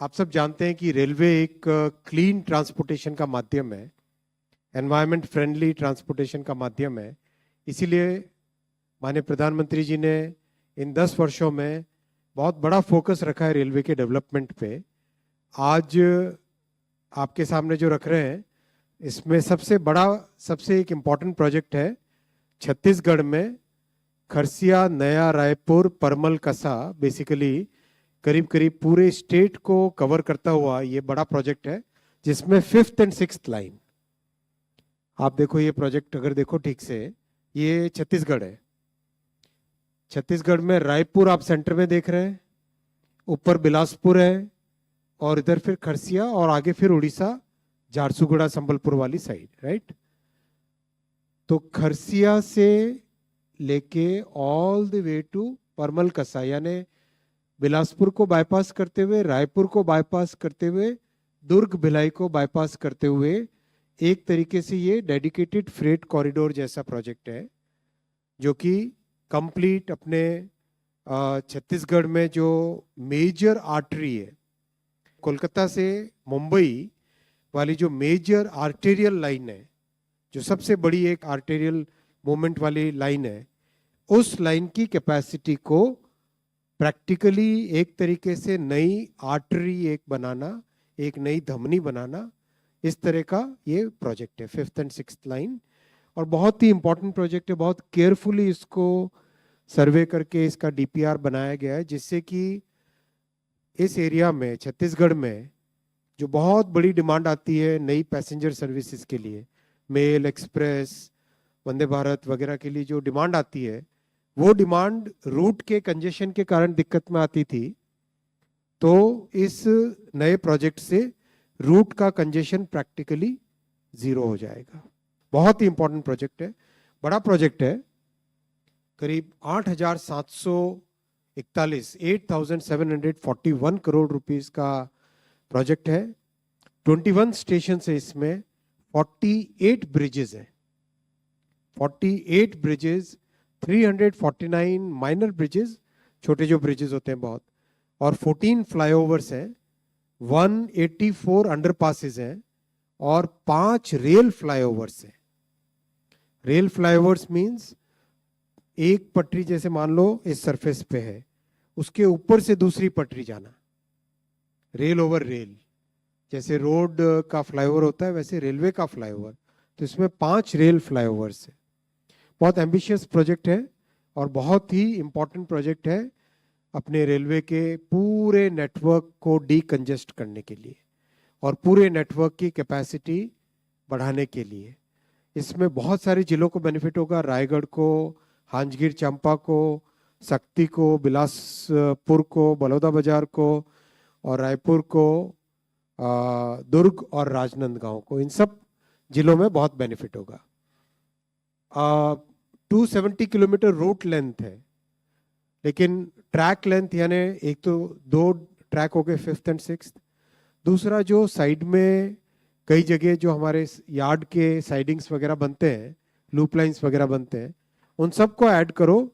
आप सब जानते हैं कि रेलवे एक क्लीन ट्रांसपोर्टेशन का माध्यम है, एनवायरनमेंट फ्रेंडली ट्रांसपोर्टेशन का माध्यम है। इसीलिए माननीय प्रधानमंत्री जी ने इन 10 वर्षों में बहुत बड़ा फोकस रखा है रेलवे के डेवलपमेंट पे। आज आपके सामने जो रख रहे हैं, इसमें सबसे एक इम्पॉर्टेंट प्रोजेक्ट है छत्तीसगढ़ में खरसिया नया रायपुर परमल कसा। बेसिकली करीब करीब पूरे स्टेट को कवर करता हुआ ये बड़ा प्रोजेक्ट है, जिसमें 5th एंड 6th लाइन। आप देखो ये प्रोजेक्ट, अगर देखो ठीक से, ये छत्तीसगढ़ है। छत्तीसगढ़ में रायपुर आप सेंटर में देख रहे हैं, ऊपर बिलासपुर है, और इधर फिर खरसिया, और आगे फिर उड़ीसा झारसुगुड़ा संबलपुर वाली साइड, राइट। तो खरसिया से लेके ऑल द वे टू परमल कसा, यानी बिलासपुर को बाईपास करते हुए, रायपुर को बाईपास करते हुए, दुर्ग भिलाई को बाईपास करते हुए, एक तरीके से ये डेडिकेटेड फ्रेट कॉरिडोर जैसा प्रोजेक्ट है, जो कि कंप्लीट अपने छत्तीसगढ़ में जो मेजर आर्टरी है, कोलकाता से मुंबई वाली जो मेजर आर्टेरियल लाइन है, जो सबसे बड़ी एक आर्टेरियल मूवमेंट वाली लाइन है, उस लाइन की कैपेसिटी को प्रैक्टिकली एक तरीके से नई आर्टरी एक बनाना, एक नई धमनी बनाना, इस तरह का ये प्रोजेक्ट है 5th एंड 6th लाइन। और बहुत ही इंपॉर्टेंट प्रोजेक्ट है, बहुत केयरफुली इसको सर्वे करके इसका डीपीआर बनाया गया है, जिससे कि इस एरिया में, छत्तीसगढ़ में, जो बहुत बड़ी डिमांड आती है नई पैसेंजर सर्विसेज के लिए, मेल एक्सप्रेस, वंदे भारत वगैरह के लिए जो डिमांड आती है, वो डिमांड रूट के कंजेशन के कारण दिक्कत में आती थी। तो इस नए प्रोजेक्ट से रूट का कंजेशन प्रैक्टिकली 0 हो जाएगा। बहुत ही इंपॉर्टेंट प्रोजेक्ट है, बड़ा प्रोजेक्ट है। करीब 8,741 करोड़ रुपीस का प्रोजेक्ट है। 21 स्टेशन है इसमें, 48 ब्रिजेस हैं, 48 ब्रिजेस, 349 माइनर ब्रिजेस, छोटे जो ब्रिजेस होते हैं बहुत, और 14 फ्लाईओवर्स हैं, 184 अंडरपासेस हैं, और 5 रेल फ्लाईओवर्स हैं। रेल फ्लाईओवर्स मींस एक पटरी, जैसे मान लो इस सरफेस पे है, उसके ऊपर से दूसरी पटरी जाना, रेल ओवर रेल। जैसे रोड का फ्लाईओवर होता है, वैसे रेलवे का फ्लाईओवर। तो इसमें 5 रेल फ्लाईओवर्स है। बहुत एम्बिशियस प्रोजेक्ट है और बहुत ही इंपॉर्टेंट प्रोजेक्ट है अपने रेलवे के पूरे नेटवर्क को डीकंजेस्ट करने के लिए और पूरे नेटवर्क की कैपेसिटी बढ़ाने के लिए। इसमें बहुत सारे जिलों को बेनिफिट होगा, रायगढ़ को, हांजगीर चंपा को, सक्ती को, बिलासपुर को, बलौदा बाजार को, और रायपुर को, दुर्ग और राजनांदगांव को, इन सब जिलों में बहुत बेनिफिट होगा। 270 किलोमीटर रूट लेंथ है, लेकिन ट्रैक लेंथ, यानी एक तो 2 ट्रैक हो गए 5th एंड 6th, दूसरा जो साइड में कई जगह जो हमारे यार्ड के साइडिंग्स वगैरह बनते हैं, लूप लाइंस वगैरह बनते हैं, उन सबको ऐड करो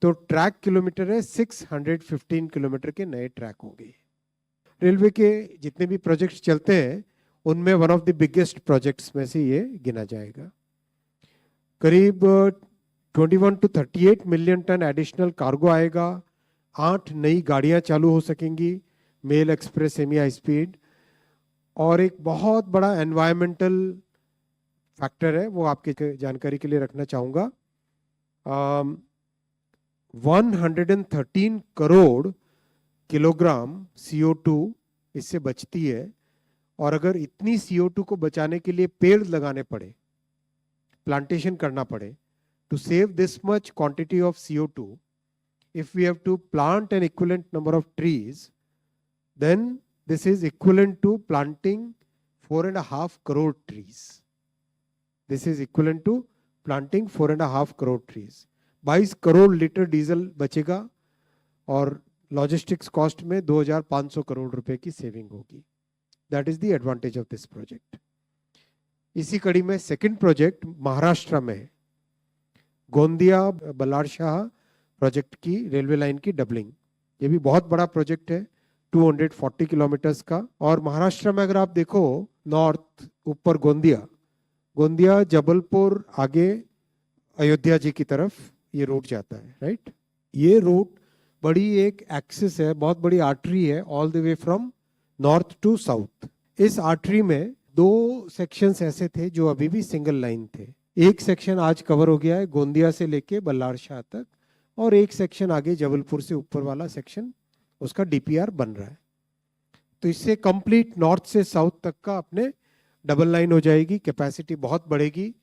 तो ट्रैक किलोमीटर है 615 किलोमीटर के नए ट्रैक होंगे। रेलवे के जितने भी प्रोजेक्ट्स चलते हैं, उनमें one of the biggest projects में से ये गिना जाएगा। करीब 21 to 38 million ton additional cargo आएगा, 8 नई गाड़ियां चालू हो सकेंगी, mail express, semi high speed, और एक बहुत बड़ा एनवायरमेंटल फैक्टर है, वो आपके जानकारी के लिए रखना चाहूँगा। 113 करोड़ किलोग्राम CO2 इससे बचती है, और अगर इतनी CO2 को बचाने के लिए पेड़ लगाने पड़े, प्लांटेशन करना पड़े, to save this much quantity of CO2, if we have to plant an equivalent number of trees, then this is equivalent to planting 4.5 crore trees. This is equivalent to planting 4.5 crore trees. 22 crore litre diesel बचेगा और logistics cost में 2,500 करोड़ रुपए की saving होगी। That is the advantage of this project. इसी कड़ी में second project Maharashtra में है, गोंदिया बल्लारशाह प्रोजेक्ट की रेलवे लाइन की डबलिंग। ये भी बहुत बड़ा प्रोजेक्ट है, 240 किलोमीटर्स का। और महाराष्ट्र में अगर आप देखो नॉर्थ ऊपर गोंदिया जबलपुर आगे अयोध्या जी की तरफ ये रूट जाता है, राइट। ये रूट बड़ी एक एक्सिस है, बहुत बड़ी आर्टरी है all the way from north to south. इस आर्टरी में दो सेक्शंस ऐसे थे जो अभी भी सिंगल लाइन थे। एक सेक्शन आज कवर हो गया है गोंदिया से लेके बल्लार शाह तक, और एक सेक्शन आगे जबलपुर से ऊपर वाला सेक्शन उसका डीपीआर बन रहा है। तो इससे कंप्लीट नॉर्थ से साउथ तक का अपने डबल लाइन हो जाएगी, कैपेसिटी बहुत बढ़ेगी।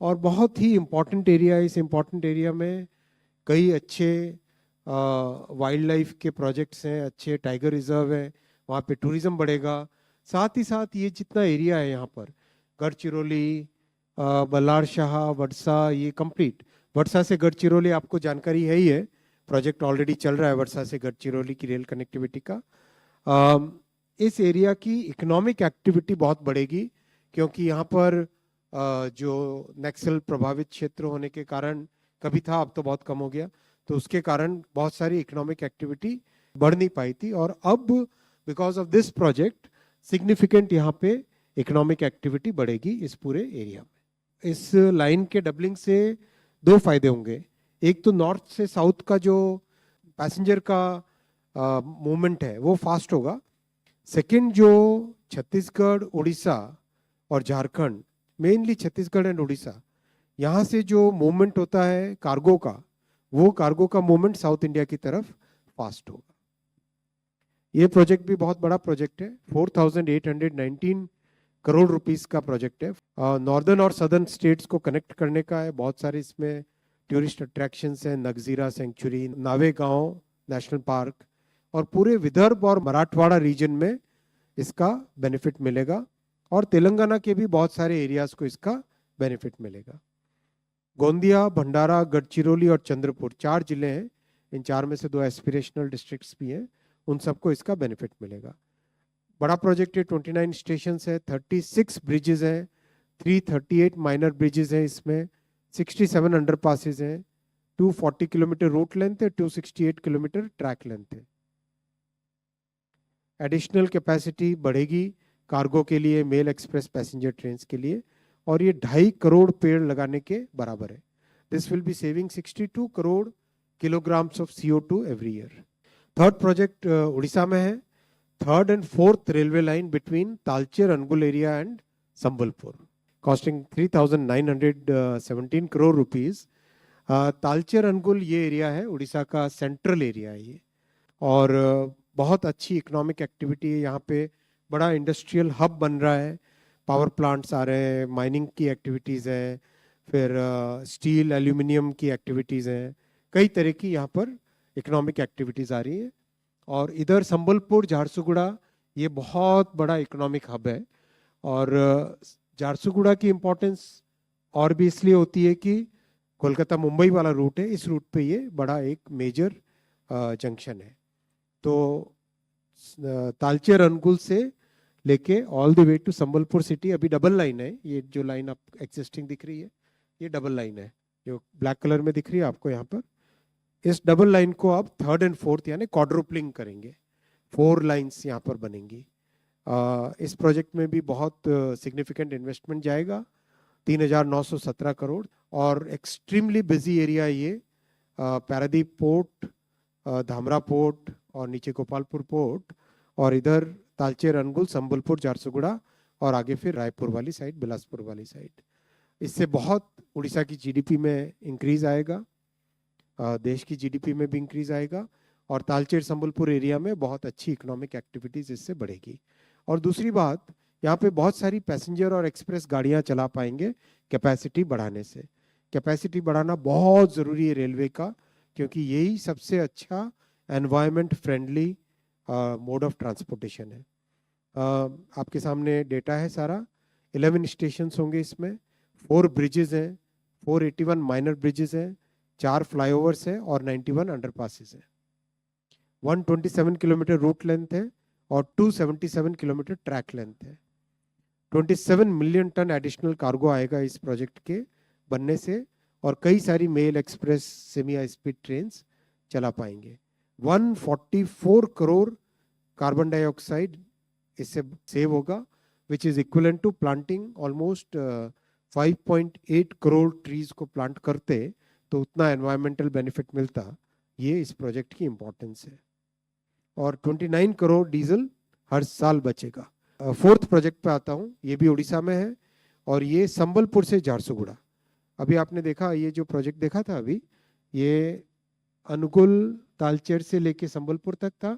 और बहुत ही इम्पोर्टेंट एरिया है, इस इम्पोर्टेंट एरिया में कई अच्छे वाइल्ड लाइफ के प्रोजेक्ट्स हैं, अच्छे टाइगर रिजर्व है, वहाँ पे टूरिज्म बढ़ेगा। साथ ही साथ ये जितना एरिया है यहाँ पर गढ़चिरौली, बल्लार शाह, वडसा, ये कंप्लीट वडसा से गढ़चिरौली आपको जानकारी है ही है, प्रोजेक्ट ऑलरेडी चल रहा है वडसा से गढ़चिरौली की रेल कनेक्टिविटी का। इस एरिया की इकोनॉमिक एक्टिविटी बहुत बढ़ेगी, क्योंकि यहाँ पर जो नक्सल प्रभावित क्षेत्र होने के कारण कभी था, अब तो बहुत कम हो गया, तो उसके कारण बहुत सारी इकोनॉमिक एक्टिविटी बढ़ नहीं पाई थी। और अब because of this project significant यहाँ पे इकोनॉमिक एक्टिविटी बढ़ेगी इस पूरे एरिया में। इस लाइन के डबलिंग से दो फायदे होंगे। एक तो नॉर्थ से साउथ का जो पैसेंजर का मूवमेंट है वो फास्ट होगा। सेकंड, जो छत्तीसगढ़, उड़ीसा और झारखंड, मेनली छत्तीसगढ़ एंड उड़ीसा, यहाँ से जो मूवमेंट होता है कार्गो का, वो कार्गो का मूवमेंट साउथ इंडिया की तरफ फास्ट होगा। ये प्रोजेक्ट भी बहुत बड़ा प्रोजेक्ट है, 4,819 करोड़ रुपीस का प्रोजेक्ट है। नॉर्दर्न और सदर्न स्टेट्स को कनेक्ट करने का है। बहुत सारे इसमें टूरिस्ट अट्रैक्शंस हैं, नगजीरा सेंचुरी, नावेगांव नेशनल पार्क, और पूरे विदर्भ और मराठवाड़ा रीजन में इसका बेनिफिट मिलेगा। और तेलंगाना के भी बहुत सारे एरियाज को इसका बेनिफिट मिलेगा। गोंदिया, भंडारा, गढ़चिरौली और चंद्रपुर 4 जिले हैं, इन 4 में से 2 एस्पिरेशनल डिस्ट्रिक्ट्स भी हैं, उन सबको इसका बेनिफिट मिलेगा। बड़ा प्रोजेक्ट है, 29 स्टेशन है, 36 ब्रिजेज हैं, 338 माइनर ब्रिजेज हैं, इसमें 67 अंडरपासेज हैं, 240 किलोमीटर रूट लेंथ है, 268 किलोमीटर ट्रैक लेंथ है। एडिशनल कैपेसिटी बढ़ेगी कार्गो के लिए, मेल एक्सप्रेस पैसेंजर ट्रेन के लिए, और ये 2.5 करोड़ पेड़ लगाने के बराबर है। This will be saving 62 crore kilograms of CO2 every year. Third project Orissa में है, third and fourth railway line between Talcher Angul area and Sambalpur, costing 3,917 crore rupees. Talcher Angul ये एरिया है, उड़ीसा का सेंट्रल एरिया है ये, और बहुत अच्छी इकोनॉमिक एक्टिविटी है यहाँ पे। बड़ा इंडस्ट्रियल हब बन रहा है, पावर प्लांट्स आ रहे हैं, माइनिंग की एक्टिविटीज़ हैं, फिर स्टील एल्यूमिनियम की एक्टिविटीज़ हैं, कई तरह की यहाँ पर इकोनॉमिक एक्टिविटीज़ आ रही हैं। और इधर संबलपुर, झारसुगुड़ा, ये बहुत बड़ा इकोनॉमिक हब है। और झारसुगुड़ा की इम्पोर्टेंस और भी इसलिए होती है कि कोलकाता मुंबई वाला रूट है, इस रूट पे ये बड़ा एक मेजर जंक्शन है। तो तालचेर अनुगुल से लेके all the way to Sambalpur city अभी डबल लाइन है। ये जो लाइन आप एग्जिस्टिंग दिख रही है, ये डबल लाइन है जो ब्लैक कलर में दिख रही है आपको यहाँ पर। इस डबल लाइन को आप थर्ड एंड फोर्थ यानी क्वाड्रुपलिंग करेंगे, 4 लाइंस यहाँ पर बनेंगी। इस प्रोजेक्ट में भी बहुत सिग्निफिकेंट इन्वेस्टमेंट जाएगा, 3,917 करोड़। और एक्सट्रीमली बिजी एरिया ये, पारादीप पोर्ट, धामरा पोर्ट और नीचे गोपालपुर पोर्ट, और इधर तालचेर अनुगुल, संबलपुर, झारसुगुड़ा, और आगे फिर रायपुर वाली साइड, बिलासपुर वाली साइड। इससे बहुत उड़ीसा की जीडीपी में इंक्रीज आएगा, देश की जीडीपी में भी इंक्रीज आएगा, और तालचेर संबलपुर एरिया में बहुत अच्छी इकोनॉमिक एक्टिविटीज इससे बढ़ेगी। और दूसरी बात, यहाँ पे बहुत सारी पैसेंजर और एक्सप्रेस गाड़ियाँ चला पाएंगे कैपेसिटी बढ़ाने से। कैपेसिटी बढ़ाना बहुत ज़रूरी है रेलवे का, क्योंकि यही सबसे अच्छा environment friendly mode of transportation है। आपके सामने डेटा है सारा। 11 स्टेशन होंगे इसमें, 4 ब्रिजेज हैं, 481 माइनर ब्रिजेज हैं, 4 फ्लाईओवर्स हैं और 91 अंडरपासेस हैं। 127 किलोमीटर रूट लेंथ है और 277 किलोमीटर ट्रैक लेंथ है। 27 मिलियन टन एडिशनल कार्गो आएगा इस प्रोजेक्ट के बनने से, और कई सारी mail express semi high speed train चला पाएंगे। 144 करोड़ कार्बन डाइऑक्साइड इससे सेव होगा, which is equivalent to planting almost 5.8 crore trees को प्लांट करते तो उतना एनवायरमेंटल बेनिफिट मिलता। ये इस प्रोजेक्ट की इंपॉर्टेंस है। और 29 करोड़ डीजल हर साल बचेगा। फोर्थ प्रोजेक्ट पे आता हूँ, ये भी उड़ीसा में है और ये संबलपुर से झारसुगुड़ा। अभी आपने देखा ये जो प्रोजेक्ट देखा था अभी, ये अनुगुल तालचेर से लेके संबलपुर तक था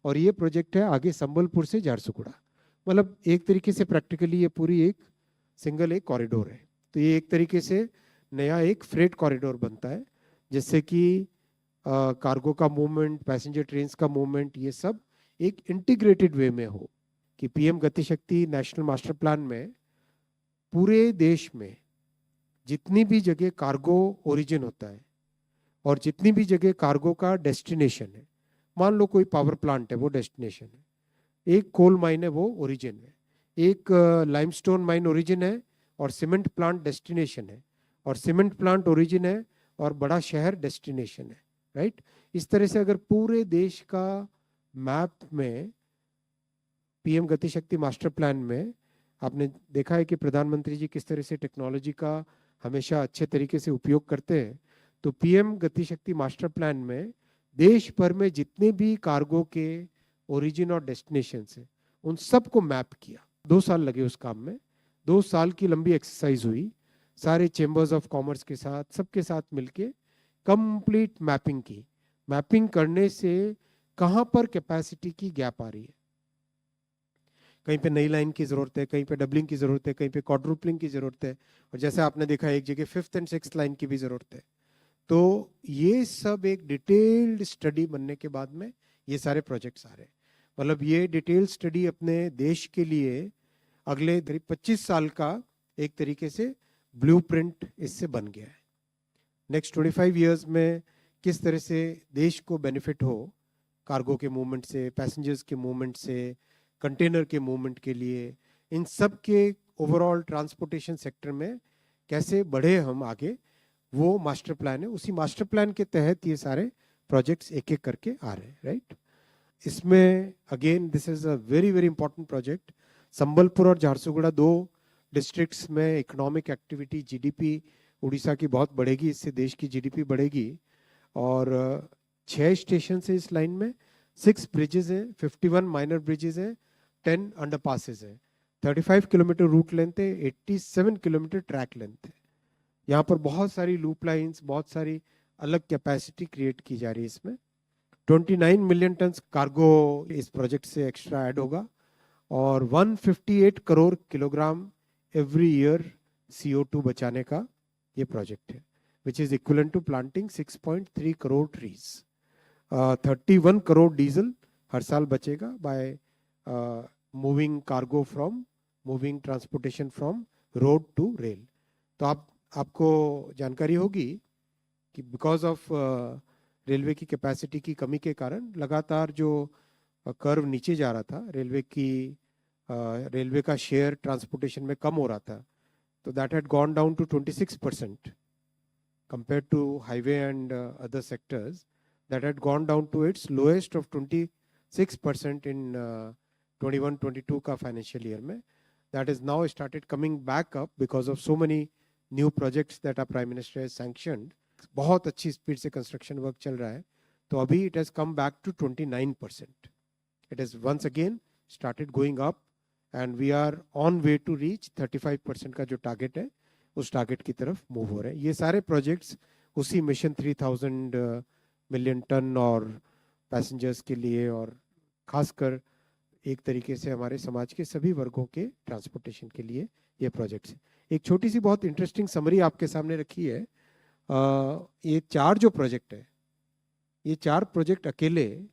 और ये प्रोजेक्ट है आगे संबलपुर से झारसुगुड़ा। मतलब एक तरीके से प्रैक्टिकली ये पूरी एक सिंगल एक कॉरिडोर है। तो ये एक तरीके से नया एक फ्रेट कॉरिडोर बनता है, जिससे कि कार्गो का मूवमेंट, पैसेंजर ट्रेन्स का मूवमेंट, ये सब एक इंटीग्रेटेड वे में हो। कि पीएम गति शक्ति नेशनल मास्टर प्लान में पूरे देश में जितनी भी जगह कार्गो ओरिजिन होता है और जितनी भी जगह कार्गो का डेस्टिनेशन है, मान लो कोई पावर प्लांट है वो डेस्टिनेशन है, एक कोल माइन है वो ओरिजिन है, एक लाइमस्टोन माइन ओरिजिन है और सीमेंट प्लांट डेस्टिनेशन है, और सीमेंट प्लांट ओरिजिन है और बड़ा शहर डेस्टिनेशन है, राइट। इस तरह से अगर पूरे देश का मैप में पीएम गति शक्ति मास्टर प्लान में आपने देखा है कि प्रधानमंत्री जी किस तरह से टेक्नोलॉजी का हमेशा अच्छे तरीके से उपयोग करते हैं। तो पीएम गति शक्ति मास्टर प्लान में देश भर में जितने भी कार्गो के ओरिजिन और डेस्टिनेशन है उन सबको मैप किया। 2 साल लगे उस काम में, 2 साल की लंबी एक्सरसाइज हुई, सारे चेंबर्स ऑफ कॉमर्स के साथ, सबके साथ मिलके कंप्लीट मैपिंग की। मैपिंग करने से कहाँ पर कैपेसिटी की गैप आ रही है, कहीं पे नई लाइन की जरूरत है, कहीं पे डबलिंग की जरूरत है, कहीं पे क्वाड्रुपलिंग की जरूरत है, और जैसे आपने देखा एक जगह 5th एंड 6th लाइन की भी जरूरत है। तो ये सब एक डिटेल्ड स्टडी बनने के बाद में ये सारे प्रोजेक्ट्स आ रहे हैं। मतलब ये डिटेल्ड स्टडी अपने देश के लिए अगले 25 साल का एक तरीके से ब्लूप्रिंट इससे बन गया है। नेक्स्ट 25 इयर्स में किस तरह से देश को बेनिफिट हो कार्गो के मूवमेंट से, पैसेंजर्स के मूवमेंट से, कंटेनर के मूवमेंट के लिए, इन सब के ओवरऑल ट्रांसपोर्टेशन सेक्टर में कैसे बढ़े हम आगे, वो मास्टर प्लान है। उसी मास्टर प्लान के तहत ये सारे प्रोजेक्ट्स एक एक करके आ रहे हैं, राइट। इसमें again this is a very very important project. Sambalpur और झारसुगुड़ा 2 डिस्ट्रिक्ट्स में इकोनॉमिक एक्टिविटी, जीडीपी उड़ीसा की बहुत बढ़ेगी, इससे देश की जीडीपी बढ़ेगी। और 6 स्टेशन है इस लाइन में, 6 ब्रिजेस हैं, 51 माइनर ब्रिजेस हैं, 10 अंडरपासेस हैं, 35 किलोमीटर रूट लेंथ है, 87 किलोमीटर ट्रैक लेंथ है। यहाँ पर बहुत सारी लूप लाइंस, बहुत सारी अलग कैपेसिटी क्रिएट की जा रही है इसमें। 29 मिलियन टन कार्गो इस प्रोजेक्ट से एक्स्ट्रा ऐड होगा और 158 crore kilogram every year CO2 बचाने का ये प्रोजेक्ट है, which is equivalent to planting 6.3 crore trees. 31 crore diesel हर साल बचेगा by moving cargo from, moving transportation from road to rail. तो आपको जानकारी होगी कि बिकॉज ऑफ रेलवे की कैपेसिटी की कमी के कारण लगातार जो कर्व नीचे जा रहा था, रेलवे का शेयर ट्रांसपोर्टेशन में कम हो रहा था, तो that had gone down to 26% compared to highway and other sectors, that had gone down to its lowest of 26% in 21-22 का financial year में. That is now started coming back up because of so many new projects that our Prime Minister has sanctioned. बहुत अच्छी speed से construction work चल रहा है, तो अभी it has come back to 29%. It has once again started going up and we are on way to reach 35% का जो टारगेट है उस टारगेट की तरफ मूव हो रहे हैं। ये सारे प्रोजेक्ट्स उसी मिशन 3000 मिलियन टन और पैसेंजर्स के लिए, और खासकर एक तरीके से हमारे समाज के सभी वर्गों के ट्रांसपोर्टेशन के लिए ये प्रोजेक्ट्स हैं। एक छोटी सी बहुत इंटरेस्टिंग समरी आपके सामने रखी है। ये 4 जो प्रोजेक्ट है, ये 4 प्रोजेक्ट अकेले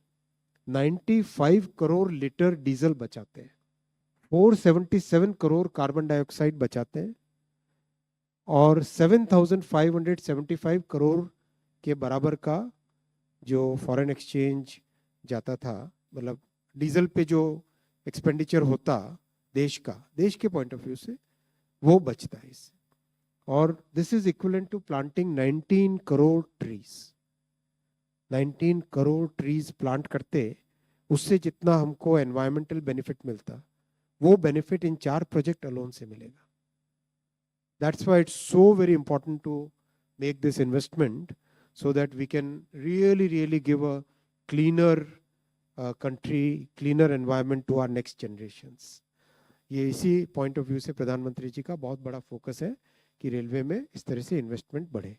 95 करोड़ लीटर डीजल बचाते हैं, 477 करोड़ कार्बन डाइऑक्साइड बचाते हैं और 7,575 करोड़ के बराबर का जो फॉरेन एक्सचेंज जाता था, मतलब डीजल पे जो एक्सपेंडिचर होता देश का, देश के पॉइंट ऑफ व्यू से वो बचता है इससे। और this is equivalent to planting 19 crore trees. 19 crore trees plant करते उससे जितना हमको एनवायरमेंटल बेनिफिट मिलता, वो बेनिफिट इन 4 प्रोजेक्ट अलोन से मिलेगा. That's why it's so very important to make this investment so that we can really give a cleaner country, cleaner environment to our next generations. ये इसी point of view से प्रधानमंत्री जी का बहुत बड़ा focus है कि रेलवे में इस तरह से इन्वेस्टमेंट बढ़े.